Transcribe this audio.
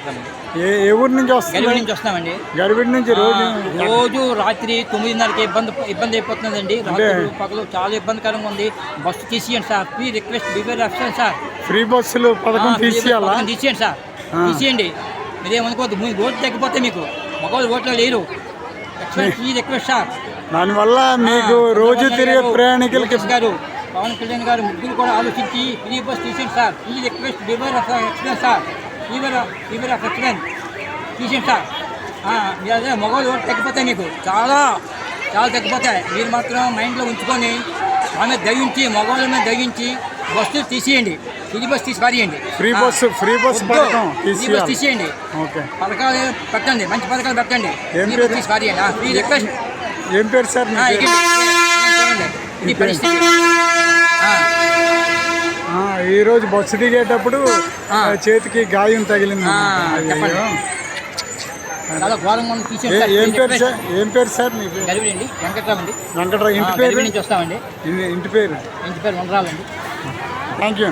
వెంకటరామండి. ఏ ఊరు నుంచి వస్తుంది? గరివిడి నుంచి వస్తున్నామండి. గరివిడి నుంచి రోజు రాత్రి 9:30కి ఇబ్బంది అయిపోతుందండి. రాత్రి పగలు చాలా ఇబ్బందికరంగా ఉంది. బస్సు తీసేయండి sir, please request behaviour option sir. Free బస్సులు పథకం తీసేయాలా? తీసేయండి సార్, తీసేయండి. మీరేమనుకోవద్దు, మీ ఓట్లు తగ్గిపోతే మీకు మగవాళ్ళు ఓట్లు లేరు. Please request sir. దానివల్ల మీకు రోజు తిరిగే ప్రయాణికులకి గారు పవన్ కళ్యాణ్ గారు ముగ్గురు కూడా ఆలోచించి ఫ్రీ బస్ తీసేయండి sir. Please request behaviour of experience sir. Behaviour of experience తీసేయండి సార్. అదే మగవాళ్ళు ఓట్లు తగ్గిపోతాయి, మీకు చాలా చాలా తగ్గిపోతాయి. మీరు మాత్రం మైండ్లో ఉంచుకొని ఆమె దయించి మగవాళ్ళ మీద దయించి బస్సులు తీసేయండి. ఫ్రీ బస్ తీసి పారేయండి. ఫ్రీ బస్ తీసేయండి. పథకాలు పెట్టండి, మంచి పథకాలు పెట్టండి. తీసి పారేయండి. Free request. ఏం పేరు సార్? ఇది పరిస్థితి. ఈరోజు బస్సు దిగేటప్పుడు చేతికి గాయం తగిలింది. చాలా ఘోరంగా ఏం పేరు సార్? గరివిడి వెంకటరామండి. వెంకటరావు. ఇంటి పేరు నుంచి వస్తామండి. ఇంటి పేరు వందరాలండి. Thank you.